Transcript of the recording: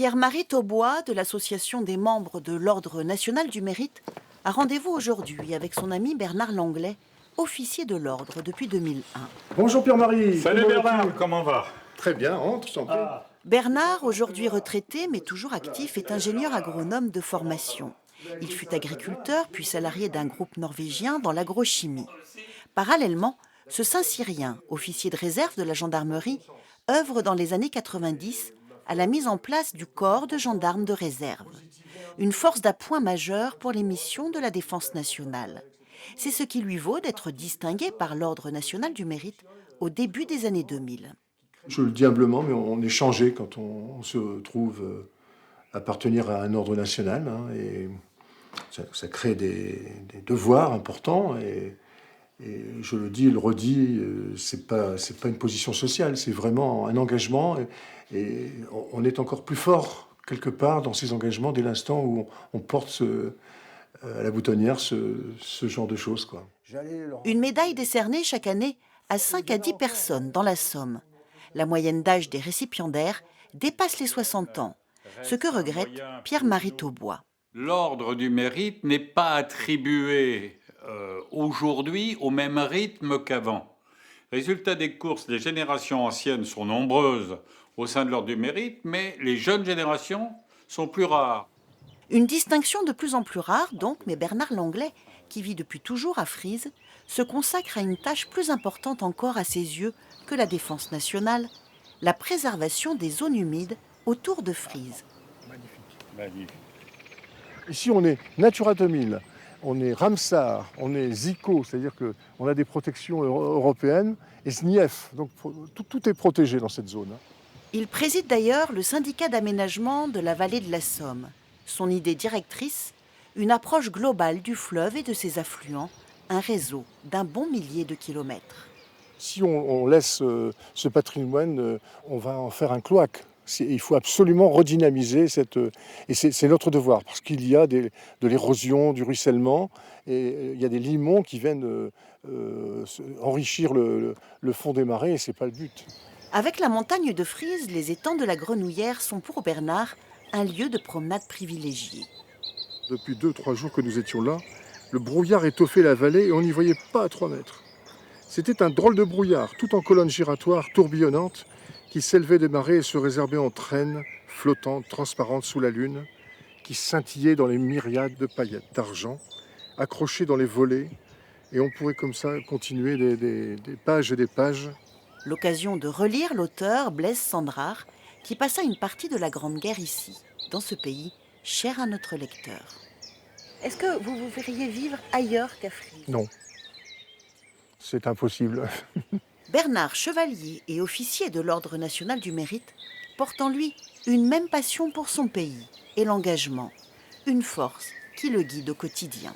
Pierre-Marie Taubois, de l'association des membres de l'Ordre national du mérite, a rendez-vous aujourd'hui avec son ami Bernard Langlais, officier de l'Ordre depuis 2001. Bonjour Pierre-Marie. Salut Bernard, comment va? Très bien, entre, je t'en prie. Bernard, aujourd'hui retraité mais toujours actif, est ingénieur agronome de formation. Il fut agriculteur puis salarié d'un groupe norvégien dans l'agrochimie. Parallèlement, ce Saint-Cyrien, officier de réserve de la gendarmerie, œuvre dans les années 90 à la mise en place du corps de gendarmes de réserve, une force d'appoint majeure pour les missions de la défense nationale. C'est ce qui lui vaut d'être distingué par l'Ordre national du mérite au début des années 2000. Je le dis humblement, mais on est changé quand on se trouve appartenir à un ordre national, hein, et ça crée des devoirs importants. Et je le dis et le redis, c'est pas une position sociale, c'est vraiment un engagement. Et on est encore plus fort quelque part dans ces engagements dès l'instant où on porte à la boutonnière ce genre de choses, quoi. Une médaille décernée chaque année à 5 à 10 personnes dans la Somme. La moyenne d'âge des récipiendaires dépasse les 60 ans, ce que regrette Pierre-Marie Taubois. L'ordre du mérite n'est pas attribué aujourd'hui au même rythme qu'avant. Résultat des courses, les générations anciennes sont nombreuses au sein de l'ordre du mérite, mais les jeunes générations sont plus rares. Une distinction de plus en plus rare donc, mais Bernard Langlais, qui vit depuis toujours à Frise, se consacre à une tâche plus importante encore à ses yeux que la défense nationale, la préservation des zones humides autour de Frise. Magnifique. Ici, on est Natura 2000, on est Ramsar, on est ZICO, c'est-à-dire qu'on a des protections européennes, et SNIEF, donc tout est protégé dans cette zone. Il préside d'ailleurs le syndicat d'aménagement de la vallée de la Somme. Son idée directrice, une approche globale du fleuve et de ses affluents, un réseau d'un bon millier de kilomètres. Si on laisse ce patrimoine, on va en faire un cloaque. Il faut absolument redynamiser et c'est notre devoir, parce qu'il y a de l'érosion, du ruissellement, et il y a des limons qui viennent enrichir le fond des marais, et ce n'est pas le but. Avec la montagne de Frise, les étangs de la Grenouillère sont pour Bernard un lieu de promenade privilégié. Depuis 2-3 jours que nous étions là, le brouillard étoffait la vallée et on n'y voyait pas à 3 mètres. C'était un drôle de brouillard, tout en colonnes giratoires tourbillonnantes, qui s'élevait des marais et se résorbait en traînes flottantes, transparentes sous la lune, qui scintillaient dans les myriades de paillettes d'argent, accrochées dans les volets, et on pourrait comme ça continuer des pages et des pages. L'occasion de relire l'auteur Blaise Sandrard, qui passa une partie de la Grande Guerre ici, dans ce pays cher à notre lecteur. Est-ce que vous vous verriez vivre ailleurs qu'à Frise ? Non, c'est impossible. Bernard, chevalier et officier de l'Ordre national du mérite, porte en lui une même passion pour son pays et l'engagement, une force qui le guide au quotidien.